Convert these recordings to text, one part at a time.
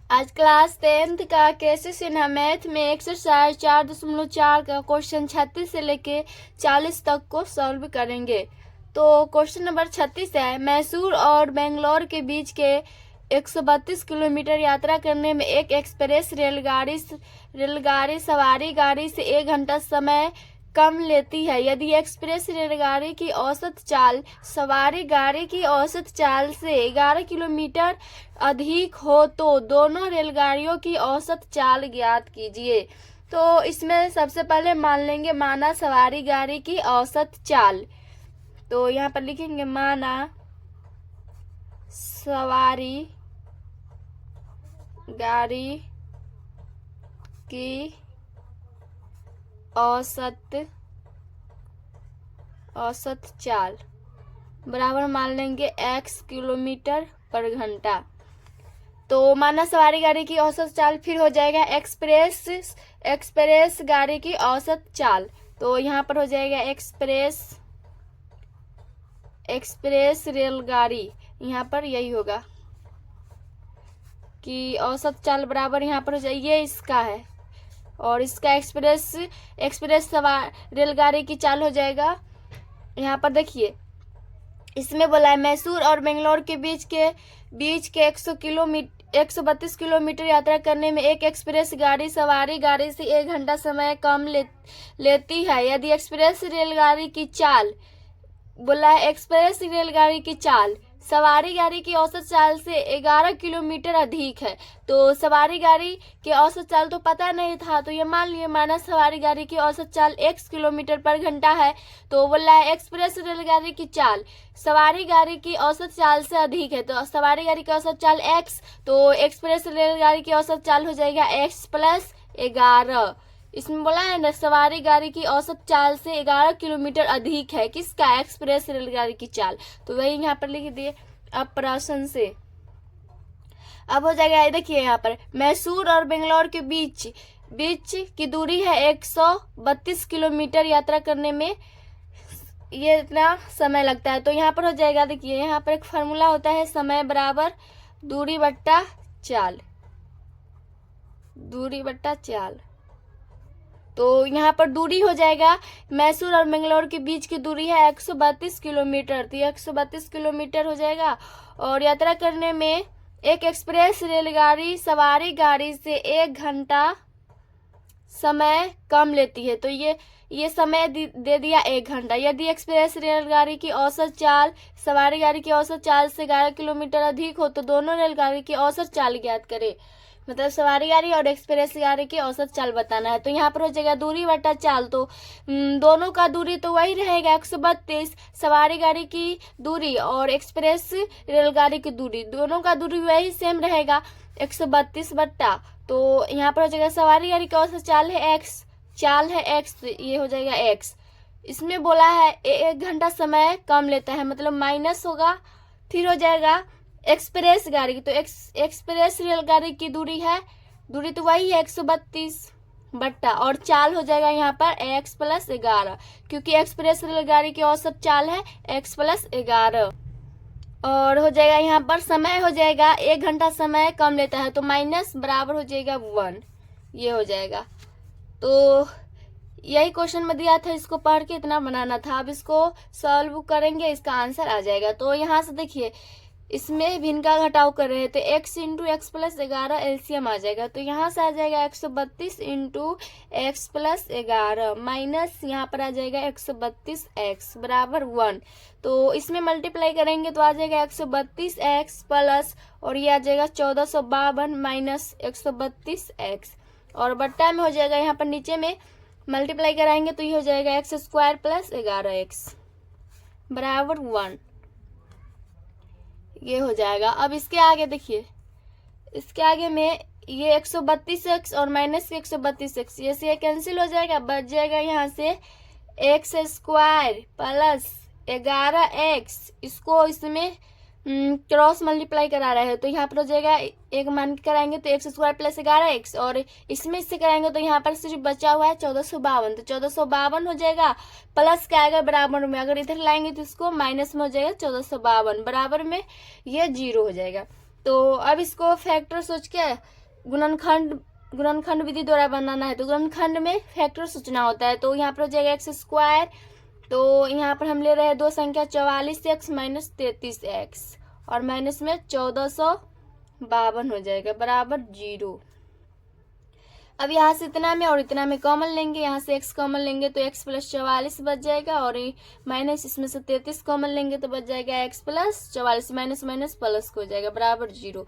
आज class 10th का cases in math में एक्सरसाइज 4.4 का क्वेश्चन 36 से लेके 40 तक को सॉल्व करेंगे। तो क्वेश्चन नंबर 36 है, मैसूर और बेंगलोर के बीच के 132 किलोमीटर यात्रा करने में एक एक्सप्रेस रेलगाड़ी सवारी गाड़ी से 1 घंटा समय कम लेती है। यदि एक्सप्रेस रेलगाड़ी की औसत चाल सवारी गाड़ी की औसत चाल से 11 किलोमीटर अधिक हो तो दोनों रेलगाड़ियों की औसत चाल ज्ञात कीजिए। तो इसमें सबसे पहले मान लेंगे माना सवारी गाड़ी की औसत चाल। तो यहाँ पर लिखेंगे माना सवारी गाड़ी की औसत चाल बराबर मान लेंगे x किलोमीटर पर घंटा। तो माना सवारी गाड़ी की औसत चाल फिर हो जाएगा एक्सप्रेस गाड़ी की औसत चाल। तो यहाँ पर हो जाएगा एक्सप्रेस रेलगाड़ी, यहाँ पर यही होगा कि औसत चाल बराबर यहाँ पर हो जाएगी, ये इसका है और इसका एक्सप्रेस रेलगाड़ी की चाल हो जाएगा। यहाँ पर देखिए इसमें बोला है मैसूर और बेंगलोर के बीच के 132 किलोमीटर यात्रा करने में एक एक्सप्रेस गाड़ी सवारी गाड़ी से 1 घंटा समय कम लेती है। यदि एक्सप्रेस रेलगाड़ी की चाल बोला है एक्सप्रेस रेलगाड़ी की चाल सवारी गाड़ी की औसत चाल से 11 किलोमीटर अधिक है। तो सवारी गाड़ी की औसत चाल तो पता नहीं था, तो ये मान लिए माना सवारी गाड़ी की औसत चाल x किलोमीटर पर घंटा है। तो बोला है एक्सप्रेस रेलगाड़ी की चाल सवारी गाड़ी की औसत चाल से अधिक है, तो सवारी गाड़ी की औसत चाल x, तो एक्सप्रेस रेलगाड़ी की औसत चाल हो जाएगा x प्लस 11। इसमें बोला है ना सवारी गाड़ी की औसत चाल से 11 किलोमीटर अधिक है किसका, एक्सप्रेस रेलगाड़ी की चाल। तो वही यहाँ पर लिख दिए। अब प्रश्न से अब हो जाएगा, देखिए यहाँ पर मैसूर और बेंगलोर के बीच की दूरी है 132 किलोमीटर यात्रा करने में ये इतना समय लगता है। तो यहाँ पर हो जाएगा, देखिए यहाँ पर एक फार्मूला होता है समय बराबर दूरी बट्टा चाल, तो यहाँ पर दूरी हो जाएगा मैसूर और बेंगलोर के बीच की दूरी है 132 किलोमीटर, तो 132 किलोमीटर हो जाएगा। और यात्रा करने में एक एक्सप्रेस रेलगाड़ी सवारी गाड़ी से 1 घंटा समय कम लेती है, तो ये समय दे दिया 1 घंटा। यदि एक्सप्रेस रेलगाड़ी की औसत चाल सवारी गाड़ी की औसत चाल से 11 किलोमीटर अधिक हो तो दोनों रेलगाड़ी की औसत चाल ज्ञात करें। मतलब सवारी गाड़ी और एक्सप्रेस गाड़ी की औसत चाल बताना है। तो यहाँ पर हो जाएगा दूरी बटा चाल, तो दोनों का दूरी तो वही रहेगा 132, सवारी गाड़ी की दूरी और एक्सप्रेस रेलगाड़ी की दूरी दोनों का दूरी वही सेम रहेगा 132 बट्टा। तो यहाँ पर हो जाएगा सवारी गाड़ी की औसत चाल है x, तो ये हो जाएगा x। इसमें बोला है 1 घंटा समय कम लेता है, मतलब माइनस होगा। फिर हो जाएगा एक्सप्रेस गाड़ी की, तो एक्सप्रेस रेलगाड़ी की दूरी तो वही है 132 बट्टा और चाल हो जाएगा यहाँ पर x प्लस 11, क्योंकि एक्सप्रेस रेलगाड़ी की औसत चाल है x प्लस 11। और हो जाएगा यहाँ पर समय हो जाएगा 1 घंटा समय कम लेता है, तो माइनस बराबर हो जाएगा 1, ये हो जाएगा। तो यही क्वेश्चन में दिया था, इसको पढ़ के इतना बनाना था। अब इसको सॉल्व करेंगे, इसका आंसर आ जाएगा। तो यहाँ से देखिए इसमें भिन्न का घटाव कर रहे थे, x into x plus 11 LCM आ जाएगा, तो यहाँ से आ जाएगा 132 इंटू एक्स प्लस 11 माइनस यहाँ पर आ जाएगा 132x बराबर 1। तो इसमें मल्टीप्लाई करेंगे तो आ जाएगा 132x प्लस और ये आ जाएगा 1452 माइनस 132x और बट्टा में हो जाएगा यहाँ पर नीचे में मल्टीप्लाई कराएंगे तो ये हो जाएगा x² प्लस 11x बराबर 1, ये हो जाएगा। अब इसके आगे देखिए, इसके आगे में ये 132x और माइनस 132x ये से कैंसिल हो जाएगा, बच जाएगा यहाँ से x² प्लस 11x। इसको इसमें क्रॉस मल्टीप्लाई करा रहे हैं तो यहाँ पर हो जाएगा एक मान कराएंगे तो x² प्लस 11x और इसमें इससे कराएंगे तो यहाँ पर सिर्फ बचा हुआ है 1452, तो 1452 हो जाएगा प्लस क्या आएगा बराबर में, अगर इधर लाएंगे तो इसको माइनस में हो जाएगा 1452 बराबर में ये 0 हो जाएगा। तो अब इसको फैक्टर सोच के गुणनखंड विधि द्वारा बनाना है। तो गुणनखंड में फैक्टर सोचना होता है। तो यहाँ पर हो जाएगा एक्स स्क्वायर, तो यहाँ पर हम ले रहे हैं दो संख्या 44x माइनस 33x और माइनस में 1452 हो जाएगा बराबर 0। अब यहाँ से इतना में और इतना में कॉमन लेंगे, यहाँ से x कॉमन लेंगे तो x प्लस 44 बच जाएगा और माइनस इसमें से 33 कॉमन लेंगे तो बच जाएगा x plus 44 minus minus plus हो जाएगा बराबर 0।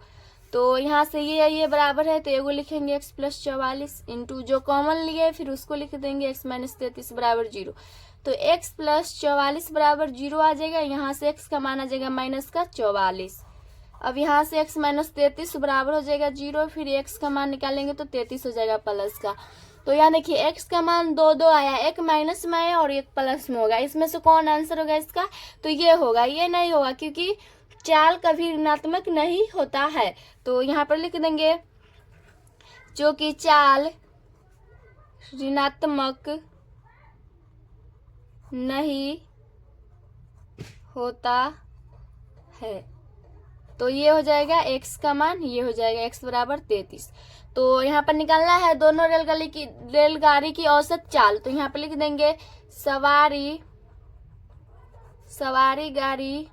तो यहाँ से ये बराबर है तो एगो लिखेंगे x प्लस 44 इंटू जो कॉमन लिए फिर उसको लिख देंगे x माइनस 33 बराबर 0। तो x प्लस 44 बराबर 0 आ जाएगा। यहाँ से x का मान आ जाएगा माइनस का 44। अब यहाँ से x माइनस 33 बराबर हो जाएगा 0, फिर x का मान निकालेंगे तो 33 हो जाएगा प्लस का। तो यहाँ देखिए x का मान 2 आया, एक माइनस में आया और एक प्लस में होगा। इसमें से कौन आंसर होगा इसका? तो ये होगा, ये नहीं होगा क्योंकि चाल कभी ऋणात्मक नहीं होता है। तो यहाँ पर लिख देंगे जो कि चाल ऋणात्मक नहीं होता है। तो ये हो जाएगा x का मान, ये हो जाएगा x बराबर 33। तो यहाँ पर निकालना है दोनों रेलगाड़ी की औसत चाल। तो यहाँ पर लिख देंगे सवारी गाड़ी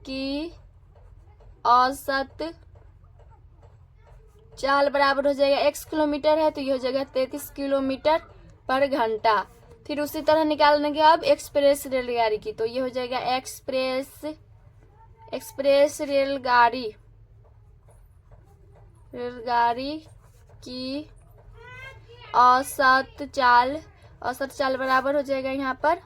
की औसत चाल बराबर हो जाएगा x किलोमीटर है तो ये हो जाएगा 33 किलोमीटर पर घंटा। फिर उसी तरह निकाल देंगे अब एक्सप्रेस रेलगाड़ी की। तो ये हो जाएगा एक्सप्रेस रेलगाड़ी की औसत चाल बराबर हो जाएगा यहाँ पर।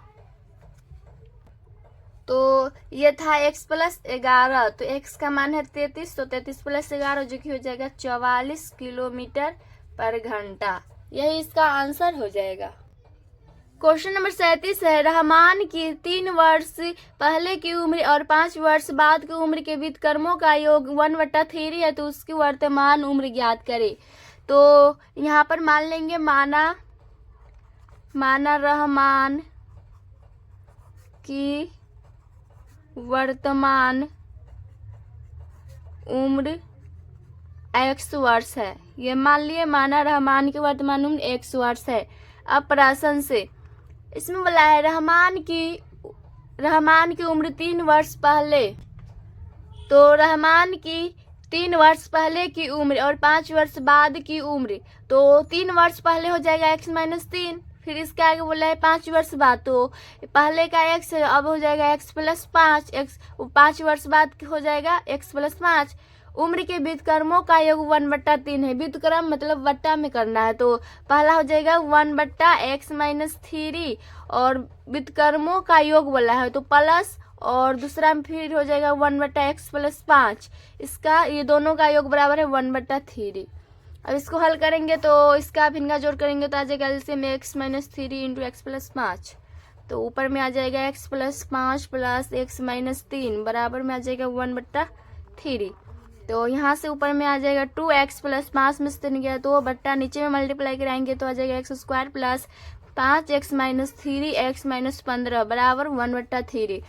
तो ये था x प्लस 11, तो x का मान है 33, तो 33 प्लस 11 जो कि हो जाएगा 44 किलोमीटर पर घंटा। यही इसका आंसर हो जाएगा। क्वेश्चन नंबर 37 है, रहमान की 3 वर्ष पहले की उम्र और 5 वर्ष बाद की उम्र के व्युत्क्रमों का योग 1/3 है, तो उसकी वर्तमान उम्र ज्ञात करे। तो यहाँ पर मान लेंगे माना रहमान की वर्तमान उम्र x वर्ष है। ये मान लिए माना रहमान की वर्तमान उम्र x वर्ष है। अब प्रश्न से इसमें बोला है रहमान की उम्र 3 वर्ष पहले, तो रहमान की 3 वर्ष पहले की उम्र और 5 वर्ष बाद की उम्र। तो 3 वर्ष पहले हो जाएगा x माइनस 3, फिर इसके आगे बोला है 5 वर्ष बाद, तो पहले का x अब हो जाएगा x प्लस 5, 5 वर्ष बाद हो जाएगा x प्लस 5। उम्र के व्युत्क्रमों का योग 1/3 है। व्युत्क्रम मतलब बट्टा में करना है, तो पहला हो जाएगा 1/x माइनस 3 और व्युत्क्रमों का योग बोला है तो प्लस, और दूसरा में फिर हो जाएगा 1/x प्लस 5। इसका ये दोनों का योग बराबर है 1/3। अब इसको हल करेंगे तो इसका भिन्ना जोड़ करेंगे तो आ जाएगा जैसे में x minus 3 into x plus 5। तो ऊपर में आ जाएगा x plus 5 plus x minus 3 बराबर में आ जाएगा 1/3। तो यहाँ से ऊपर में आ जाएगा 2x प्लस 5 में से 3 गया तो बट्टा नीचे में मल्टीप्लाई कराएंगे तो आ जाएगा x square plus 5x minus 3x minus 15 बराबर 1/3।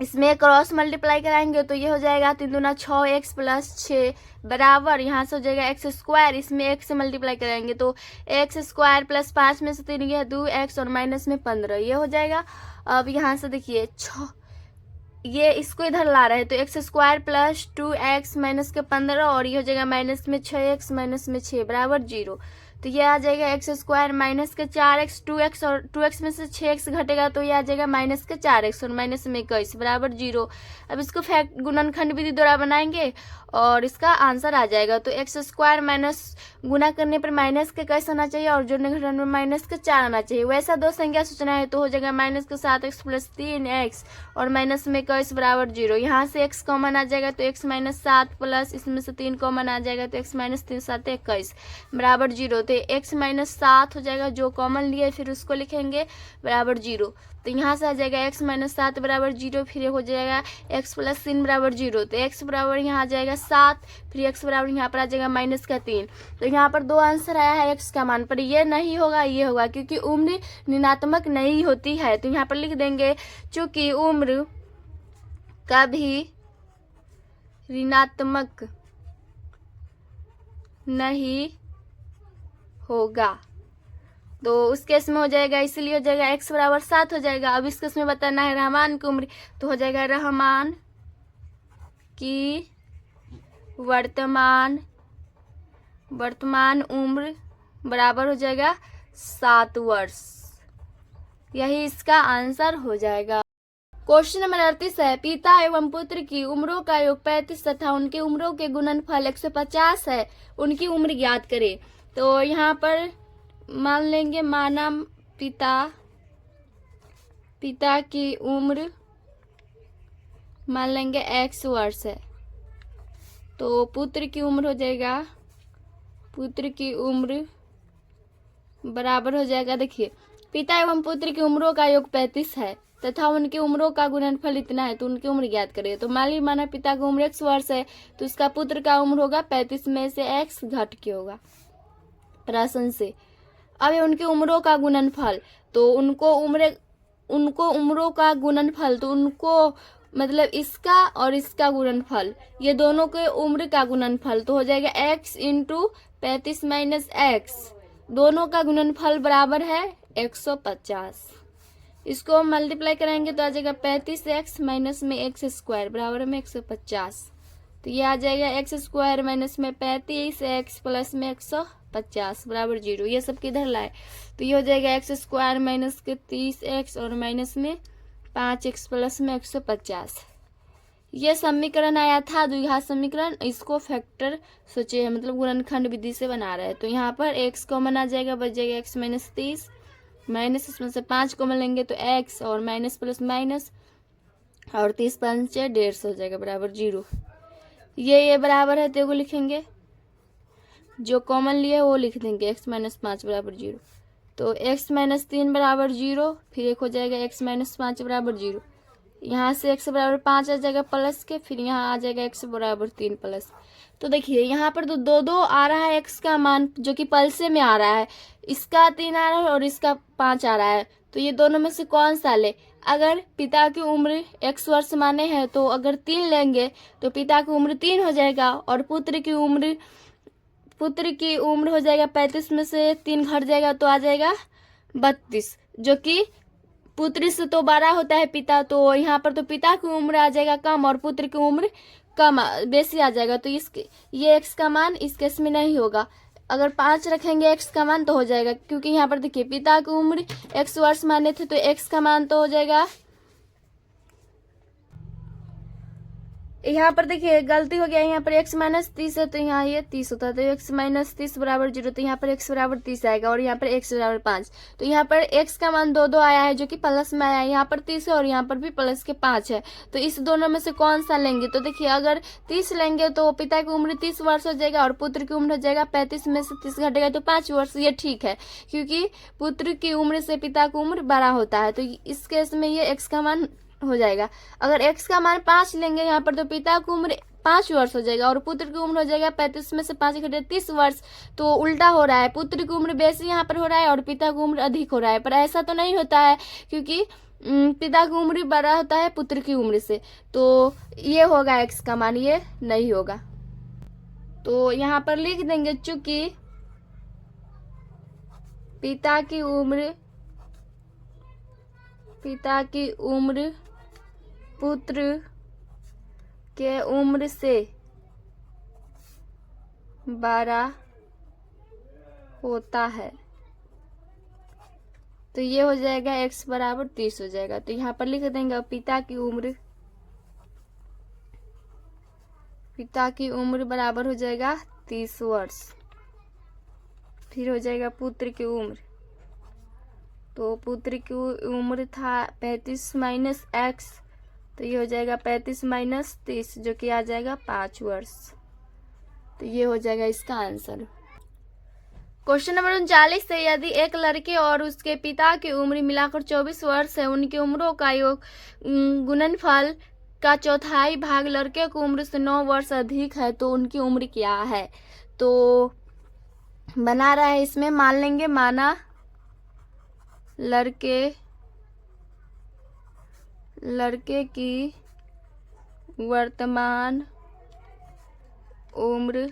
इसमें क्रॉस मल्टीप्लाई कराएंगे तो ये हो जाएगा 3 दूना 6x प्लस 6 बराबर यहाँ से हो जाएगा x स्क्वायर, इसमें x से मल्टीप्लाई कराएंगे तो x स्क्वायर प्लस 5 में से 3 गया 2x और माइनस में 15 ये हो जाएगा। अब यहाँ से देखिए ये इसको इधर ला रहे हैं तो x square plus 2x minus के 15 और ये हो जाएगा माइनस में 6x माइनस में 6 बराबर 0। तो ये आ जाएगा x स्क्वायर माइनस के 4x 2x और 2x में से 6x घटेगा तो ये आ जाएगा माइनस के 4x और माइनस में 21 बराबर 0। अब इसको गुणनखंड विधि द्वारा बनाएंगे और इसका आंसर आ जाएगा। तो x स्क्वायर माइनस गुना करने पर माइनस के 21 आना चाहिए और जोड़ने घटाने में माइनस के 4 आना चाहिए। वैसा दो संख्या सोचना है तो हो जाएगा माइनस के 7x प्लस 3x और माइनस में 21 बराबर 0। यहाँ से x कॉमन आ जाएगा तो x माइनस 7 प्लस इसमें से 3 कॉमन आ जाएगा तो x माइनस 3 7 21 बराबर 0। तो x माइनस 7 हो जाएगा जो कॉमन लिए फिर उसको लिखेंगे बराबर 0। तो यहाँ से आ जाएगा x माइनस 7 बराबर 0, फिर हो जाएगा x प्लस 3 बराबर 0। तो x बराबर यहाँ आ जाएगा 7, फिर x बराबर यहाँ पर आ जाएगा माइनस का 3। तो यहाँ पर 2 आंसर आया है x का मान पर, ये नहीं होगा ये होगा क्योंकि उम्र ऋणात्मक नहीं होती है। तो यहाँ पर लिख देंगे चूंकि उम्र कभी ऋणात्मक नहीं होगा। तो उस केस में हो जाएगा, इसलिए हो जाएगा x बराबर 7 हो जाएगा। अब इस केस में बताना है रहमान की उम्र, तो हो जाएगा रहमान की वर्तमान उम्र बराबर हो जाएगा 7 वर्ष। यही इसका आंसर हो जाएगा। क्वेश्चन नंबर 38 है, पिता एवं पुत्र की उम्रों का योग 35 तथा उनकी उम्रों के गुणनफल 150 है, उनकी उम्र ज्ञात करें। तो यहाँ पर मान लेंगे, माना पिता की उम्र मान लेंगे x वर्ष है, तो पुत्र की उम्र हो जाएगा, पुत्र की उम्र बराबर हो जाएगा, देखिए पिता एवं पुत्र की उम्रों का योग 35 है तथा उनकी उम्रों का गुणनफल इतना है, तो उनकी उम्र ज्ञात करिए। तो मान ली माना पिता की उम्र x वर्ष है, तो उसका पुत्र का उम्र होगा 35 में से x घट के होगा प्रश्न से। अब उनकी उम्रों का गुणनफल, तो उनको उम्रों का गुणनफल, तो उनको मतलब इसका और इसका गुणनफल, ये दोनों के उम्र का गुणनफल, तो हो जाएगा x इंटू 35 माइनस x, दोनों का गुणनफल बराबर है 150। इसको मल्टीप्लाई कराएंगे तो आ जाएगा 35x माइनस में x स्क्वायर बराबर में 150। तो ये आ जाएगा x स्क्वायर माइनस में 35x प्लस में 150 बराबर 0। ये सब किधर लाए, तो ये हो जाएगा x स्क्वायर माइनस के 30x और माइनस में 5x प्लस में 150। ये समीकरण आया था द्विघात समीकरण, इसको फैक्टर सोचे है, मतलब गुणनखंड विधि से बना रहे हैं। तो यहाँ पर x कॉमन आ जाएगा, बच जाएगा x माइनस 30 माइनस इसमें से 5 कॉमन लेंगे तो x और माइनस प्लस माइनस और 30 5 150 हो जाएगा बराबर 0। ये बराबर है, तो लिखेंगे, जो कॉमन लिए वो लिख देंगे, x माइनस 5 बराबर 0। तो x माइनस 3 बराबर 0, फिर एक हो जाएगा x माइनस 5 बराबर 0। यहाँ से x बराबर 5 आ जाएगा प्लस के, फिर यहाँ आ जाएगा x बराबर 3 प्लस। तो देखिए यहाँ पर तो दो आ रहा है x का मान, जो कि पलसे में आ रहा है, इसका 3 आ रहा है और इसका 5 आ रहा है। तो ये दोनों में से कौन सा ले, अगर पिता की उम्र x वर्ष माने हैं तो अगर 3 लेंगे तो पिता की उम्र 3 हो जाएगा, और पुत्र की उम्र हो जाएगा 35 में से 3 घट जाएगा तो आ जाएगा 32, जो कि पुत्र से तो बड़ा होता है पिता, तो यहाँ पर तो पिता की उम्र आ जाएगा कम और पुत्र की उम्र कम बेसी आ जाएगा। तो ये x का मान इस केस में नहीं होगा। अगर 5 रखेंगे x का मान तो हो जाएगा, क्योंकि यहाँ पर देखिए पिता की उम्र x वर्ष माने थे, तो x का मान तो हो जाएगा, यहाँ पर देखिए गलती हो गया, यहाँ पर x माइनस 30 है तो यहाँ ये 30 होता है, तो x माइनस 30 बराबर 0, तो यहाँ पर x बराबर 30 आएगा और यहाँ पर x बराबर 5। तो यहाँ पर x का मान 2 आया है, जो कि प्लस में आया है, यहाँ पर 30 है और यहाँ पर भी प्लस के 5 है। तो इस दोनों में से कौन सा लेंगे, तो देखिए अगर 30 लेंगे तो पिता की उम्र 30 वर्ष हो जाएगा और पुत्र की उम्र हो जाएगा 35 में से 30 घटेगा तो 5 वर्ष। ये ठीक है, क्योंकि पुत्र की उम्र से पिता की उम्र बड़ा होता है, तो इस केस में ये x का मान हो जाएगा। अगर x का मान 5 लेंगे यहाँ पर तो पिता की उम्र 5 वर्ष हो जाएगा और पुत्र की उम्र हो जाएगा 35 में से 5 घटे 30 वर्ष। तो उल्टा हो रहा है, पुत्र की उम्र बेसी यहाँ पर हो रहा है और पिता की उम्र अधिक हो रहा है, पर ऐसा तो नहीं होता है, क्योंकि पिता की उम्र बड़ा होता है पुत्र की उम्र से। तो ये होगा x का मान, ये नहीं होगा। तो यहाँ पर लिख देंगे, चूंकि पिता की उम्र पुत्र के उम्र से बड़ा होता है, तो ये हो जाएगा x बराबर 30 हो जाएगा। तो यहाँ पर लिख देंगे पिता की उम्र बराबर हो जाएगा 30 वर्ष। फिर हो जाएगा पुत्र की उम्र, तो पुत्र की उम्र था 35 माइनस x, तो ये हो जाएगा 35 माइनस 30, जो कि आ जाएगा 5 वर्ष। तो ये हो जाएगा इसका आंसर। क्वेश्चन नंबर 39 है, यदि एक लड़के और उसके पिता की उम्र मिलाकर 24 वर्ष है, उनकी उम्रों का योग गुणनफल का चौथाई भाग लड़के की उम्र से 9 वर्ष अधिक है, तो उनकी उम्र क्या है। तो बना रहा है, इसमें मान लेंगे, माना लड़के की वर्तमान उम्र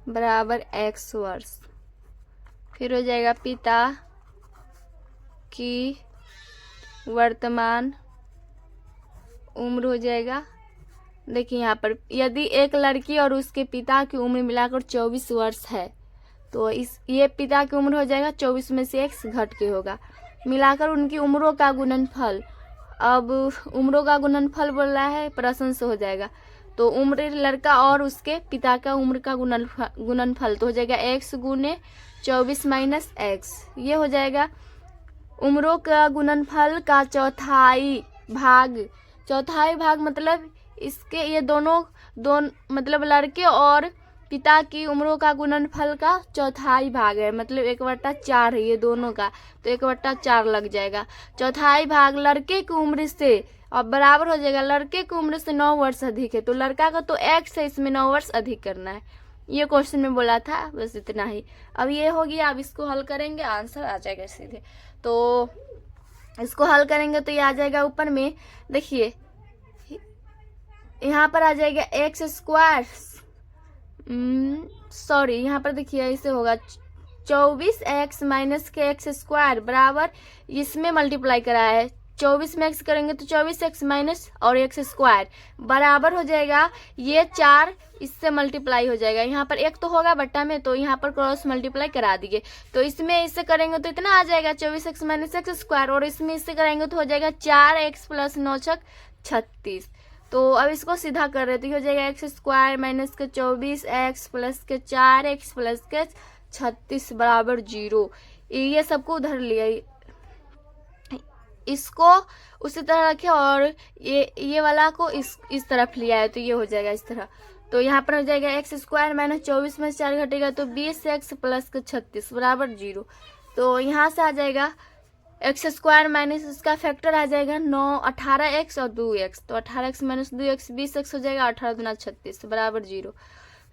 बराबर x वर्ष। फिर हो जाएगा पिता की वर्तमान उम्र हो जाएगा। देखिए यहाँ पर यदि एक लड़की और उसके पिता की उम्र मिलाकर 24 वर्ष है तो ये पिता की उम्र हो जाएगा 24 में से x घट के होगा, मिलाकर उनकी उम्रों का गुणनफल। अब उम्रों का गुणनफल बोल रहा है, प्रश्न से हो जाएगा तो उम्र लड़का और उसके पिता का उम्र का गुणनफल तो हो जाएगा x गुने 24 माइनस x। ये हो जाएगा उम्रों का गुणनफल का चौथाई भाग मतलब इसके ये दोनों मतलब लड़के और पिता की उम्रों का गुणनफल का चौथाई भाग है, मतलब 1/4 है ये दोनों का, तो 1/4 लग जाएगा। चौथाई भाग लड़के की उम्र से अब बराबर हो जाएगा, लड़के की उम्र से 9 वर्ष अधिक है तो लड़का का तो x है, इसमें 9 वर्ष अधिक करना है। ये क्वेश्चन में बोला था, बस इतना ही। अब ये हो गया, अब इसको हल करेंगे आंसर आ जाएगा सीधे। तो इसको हल करेंगे तो ये आ जाएगा ऊपर में, देखिए यहाँ पर आ जाएगा x स्क्वायर, सॉरी यहाँ पर देखिए ऐसे होगा 24x माइनस के एक्स स्क्वायर बराबर, इसमें मल्टीप्लाई करा है 24 में x करेंगे तो 24x माइनस और x स्क्वायर बराबर हो जाएगा ये 4 इससे मल्टीप्लाई हो जाएगा। यहाँ पर एक तो होगा बट्टा में तो यहाँ पर क्रॉस मल्टीप्लाई करा दिए, तो इसमें इससे करेंगे तो इतना आ जाएगा 24x माइनस एक्स स्क्वायर, और इसमें इससे करेंगे तो हो जाएगा 4x प्लस 9 छक 36। तो अब इसको सीधा कर रहे तो ये हो जाएगा x स्क्वायर माइनस के 24x प्लस के 4x प्लस के 36 बराबर 0। ये सबको उधर लिया, इसको उसी तरह रखे और ये वाला को इस तरफ लिया है तो ये हो जाएगा इस तरह। तो यहाँ पर हो जाएगा x स्क्वायर माइनस 24 में 4 घटेगा तो 20x प्लस के 36 बराबर 0। तो यहाँ से आ जाएगा x स्क्वायर माइनस इसका फैक्टर आ जाएगा 9 18x और 2x, तो 18x माइनस 2x 20x हो जाएगा, 18 दूना 36 बराबर 0।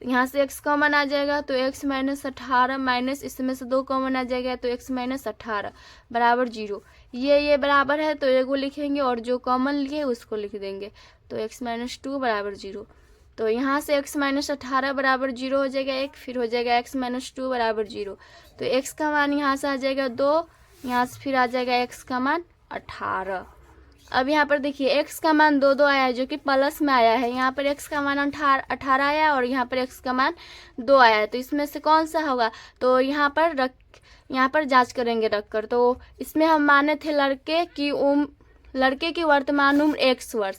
यहाँ से x कॉमन आ जाएगा तो x माइनस 18 माइनस इसमें से 2 कॉमन आ जाएगा तो x माइनस 18 बराबर 0। ये बराबर है तो एगो लिखेंगे और जो कॉमन लिए उसको लिख देंगे, तो x माइनस 2 बराबर 0। तो यहाँ से x माइनस 18 बराबर 0 हो जाएगा एक, फिर हो जाएगा x माइनस 2 बराबर 0। तो x का मान यहाँ से आ जाएगा 2, यहाँ से फिर आ जाएगा x का मान 18। अब यहाँ पर देखिए x का मान 2 आया है जो कि प्लस में आया है, यहाँ पर x का मान 18 आया और यहाँ पर x का मान 2 आया है, तो इसमें से कौन सा होगा। तो यहाँ पर जांच करेंगे रखकर, तो इसमें हम माने थे लड़के की वर्तमान उम्र x वर्ष,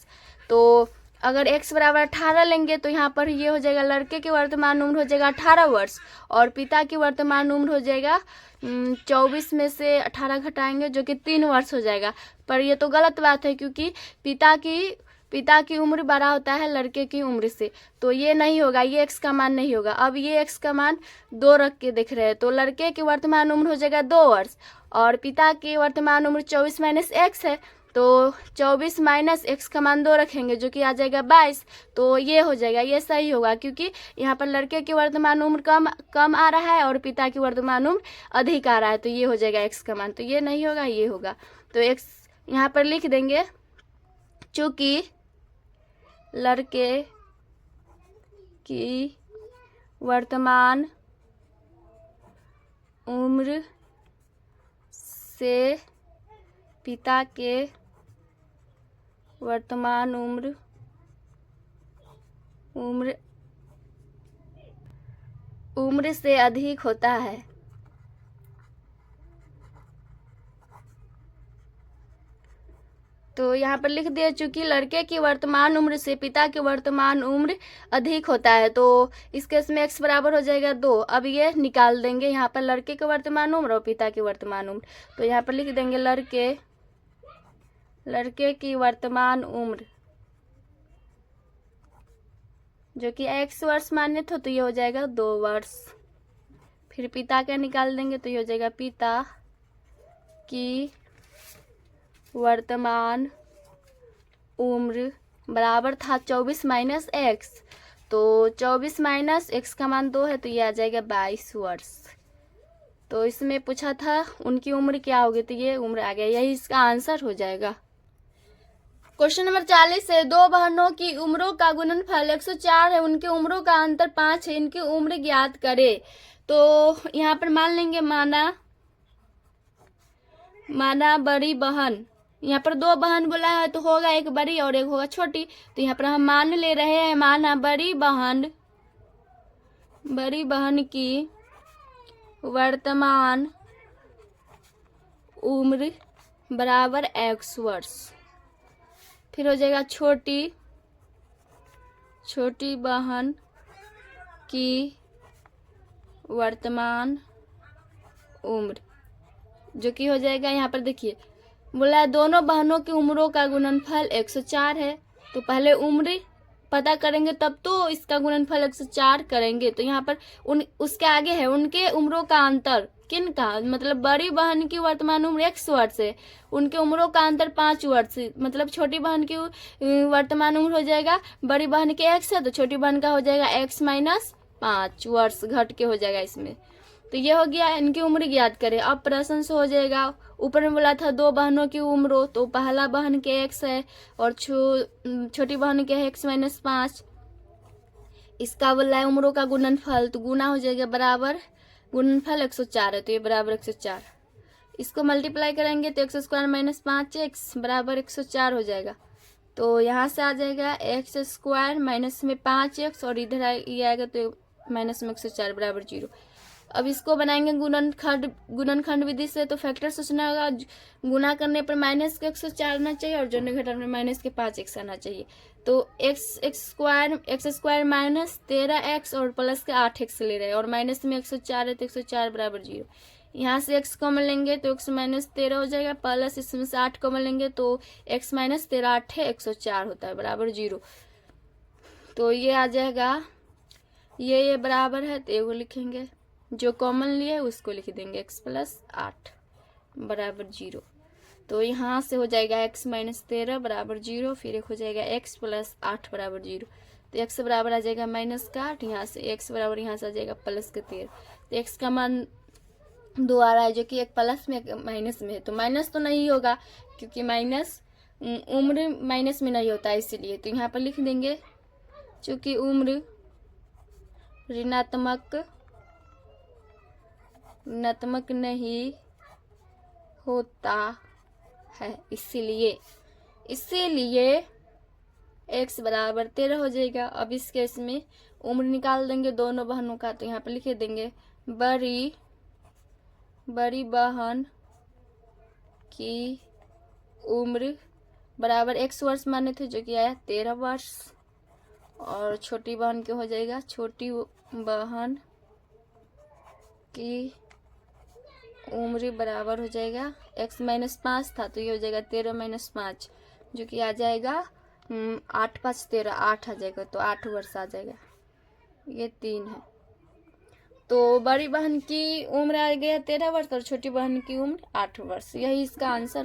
तो अगर x बराबर 18 लेंगे तो यहाँ पर ये हो जाएगा लड़के की वर्तमान उम्र हो जाएगा 18 वर्ष और पिता की वर्तमान उम्र हो जाएगा 24 में से 18 घटाएंगे जो कि 3 वर्ष हो जाएगा। पर ये तो गलत बात है क्योंकि पिता की उम्र बड़ा होता है लड़के की उम्र से, तो ये नहीं होगा, ये x का मान नहीं होगा। अब ये x का मान 2 रख के देख रहे हैं तो लड़के की वर्तमान उम्र हो जाएगा 2 वर्ष और पिता की वर्तमान उम्र 24 माइनस x है, तो 24 माइनस x का मान 2 रखेंगे जो कि आ जाएगा 22। तो ये हो जाएगा, ये सही होगा क्योंकि यहाँ पर लड़के की वर्तमान उम्र कम आ रहा है और पिता की वर्तमान उम्र अधिक आ रहा है, तो ये हो जाएगा x का मान। तो ये नहीं होगा, ये होगा, तो x यहाँ पर लिख देंगे चूँकि लड़के की वर्तमान उम्र से पिता के वर्तमान उम्र से अधिक होता है। तो यहाँ पर लिख दिया चूंकि लड़के की वर्तमान उम्र से पिता की वर्तमान उम्र अधिक होता है, तो इस केस में x बराबर हो जाएगा 2। अब ये निकाल देंगे यहाँ पर लड़के की वर्तमान उम्र और पिता की वर्तमान उम्र, तो यहाँ पर लिख देंगे लड़के की वर्तमान उम्र जो कि x वर्ष माने थे तो ये हो जाएगा 2 वर्ष। फिर पिता का निकाल देंगे तो ये हो जाएगा पिता की वर्तमान उम्र बराबर था 24 माइनस x, तो 24 माइनस x का मान 2 है तो ये आ जाएगा 22 वर्ष। तो इसमें पूछा था उनकी उम्र क्या होगी, तो ये उम्र आ गया, यही इसका आंसर हो जाएगा। क्वेश्चन नंबर 40 है, दो बहनों की उम्रों का गुणनफल 104 है, उनके उम्रों का अंतर 5 है, इनकी उम्र ज्ञात करे। तो यहाँ पर मान लेंगे माना बड़ी बहन, यहाँ पर दो बहन बोला है तो होगा एक बड़ी और एक होगा छोटी। तो यहाँ पर हम मान ले रहे हैं, माना बड़ी बहन की वर्तमान उम्र बराबर x वर्ष। फिर हो जाएगा छोटी बहन की वर्तमान उम्र, जो कि हो जाएगा, यहाँ पर देखिए बोला है दोनों बहनों की उम्रों का गुणनफल 104 है। तो पहले उम्र पता करेंगे तब तो इसका गुणनफल 104 करेंगे। तो यहाँ पर उसके आगे है उनके उम्रों का अंतर, किन का, मतलब बड़ी बहन की वर्तमान उम्र x वर्ष है, उनके उम्रों का अंतर 5 वर्ष, मतलब छोटी बहन की वर्तमान उम्र हो जाएगा, बड़ी बहन के x है तो छोटी बहन का हो जाएगा x माइनस 5 वर्ष घट के हो जाएगा इसमें। तो ये हो गया, इनकी उम्र ज्ञात करें। अब प्रश्न से हो जाएगा, ऊपर में बोला था दो बहनों की उम्र, तो पहला बहन के x है और छोटी बहन के x माइनस 5, इसका बोला है उम्रों का गुणनफल, तो गुना हो जाएगा बराबर, गुणनफल 104 है तो ये बराबर 104। इसको मल्टीप्लाई करेंगे तो x स्क्वायर माइनस 5x बराबर 104 हो जाएगा। तो यहाँ से आ जाएगा x स्क्वायर माइनस में 5x और इधर ये आएगा तो माइनस में 104 बराबर 0। अब इसको बनाएंगे गुणनखंड विधि से, तो फैक्टर सोचना होगा, गुना करने पर माइनस के 104 आना चाहिए और जोड़ने घटाने में माइनस के 5x आना चाहिए। तो x स्क्वायर माइनस 13x और प्लस के 8x ले रहे हैं और माइनस में 104 है तो 104 बराबर 0। यहाँ से x कॉमन लेंगे तो x माइनस 13 हो जाएगा, प्लस इसमें से 8 कॉमन लेंगे तो x माइनस 13 8 है 104 होता है बराबर 0। तो ये आ जाएगा, ये बराबर है तो ये लिखेंगे, जो कॉमन लिए उसको लिख देंगे x प्लस 8 बराबर 0। तो यहाँ से हो जाएगा x माइनस 13 बराबर 0, फिर एक हो जाएगा x प्लस 8 बराबर 0। तो x बराबर आ जाएगा माइनस का 8, यहाँ से x बराबर यहाँ से आ जाएगा प्लस के 13। तो x का मान 2 आ रहा है, जो कि एक प्लस में एक माइनस में है, तो माइनस तो नहीं होगा क्योंकि माइनस उम्र माइनस में नहीं होता है इसीलिए। तो यहाँ पर लिख देंगे, चूँकि उम्र ऋणात्मक नहीं होता है, इसीलिए x बराबर 13 हो जाएगा। अब इस केस में उम्र निकाल देंगे दोनों बहनों का, तो यहाँ पर लिख देंगे बड़ी बहन की उम्र बराबर x वर्ष माने थे जो कि आया 13 वर्ष, और छोटी बहन के हो जाएगा छोटी बहन की उम्र बराबर हो जाएगा x माइनस 5 था तो ये हो जाएगा 13 माइनस 5, जो कि आ जाएगा 8 5 13 8 आ जाएगा, तो 8 वर्ष आ जाएगा, ये 3 है। तो बड़ी बहन की उम्र आ गया 13 वर्ष और छोटी बहन की उम्र 8 वर्ष, यही इसका आंसर